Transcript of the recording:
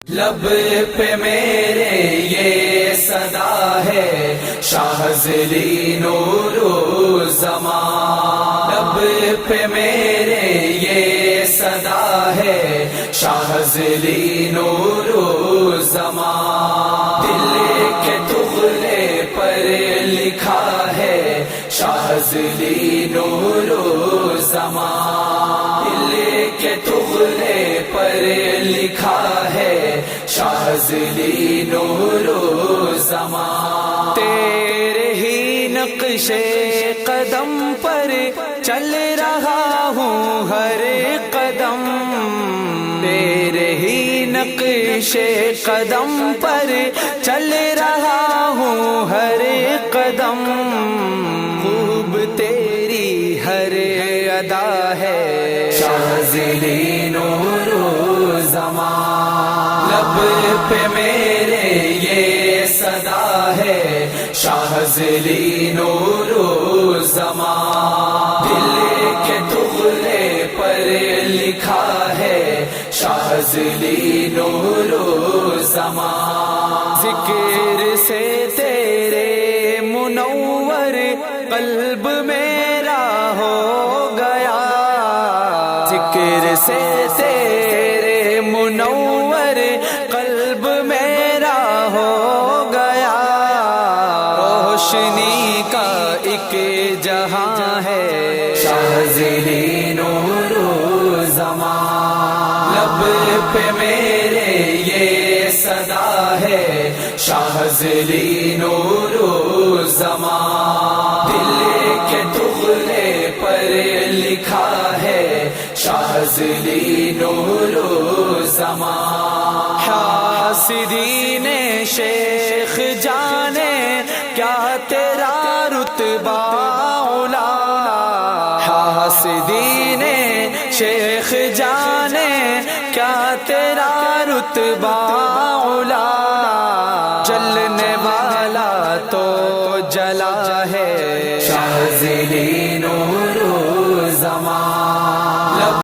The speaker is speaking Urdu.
لب پہ میرے یہ صدا ہے شاہزلی نور الزمان، لب پہ میرے یہ صدا ہے شاہزلی نور الزمان، دل کے ٹکڑے پر لکھا ہے شاہزلی نور الزمان، دل کے ٹکڑے پر لکھا ہے شاہزلی نور الزمان، تیرے ہی نقش قدم پر چل رہا ہوں ہر قدم، تیرے ہی نقش قدم پر چل رہا ہوں ہر قدم، خوب تیری ہر ادا ہے شاہزلی نور الزمان، لب پہ میرے یہ صدا ہے شاہزلی نور الزمان، دل کے ٹکڑے پر لکھا ہے شاہزلی نور الزمان، ذکر سے تیرے منور قلب میرا ہو گیا، ذکر سے تیرے منور قلب میرا ہو گیا، روشنی کا ایک جہاں ہے شاہزلی نور الزمان، لب پہ میرے یہ صدا ہے شاہزلی نور الزمان، دل کے ٹکڑے پر لکھا ہے شاہزلی نور الزمان، حاسدین شیخ جانے کیا تیرا رتبہ اولا، حاسدین شیخ جانے کیا تیرا رتبہ اولا، جلنے والا تو جلا ہے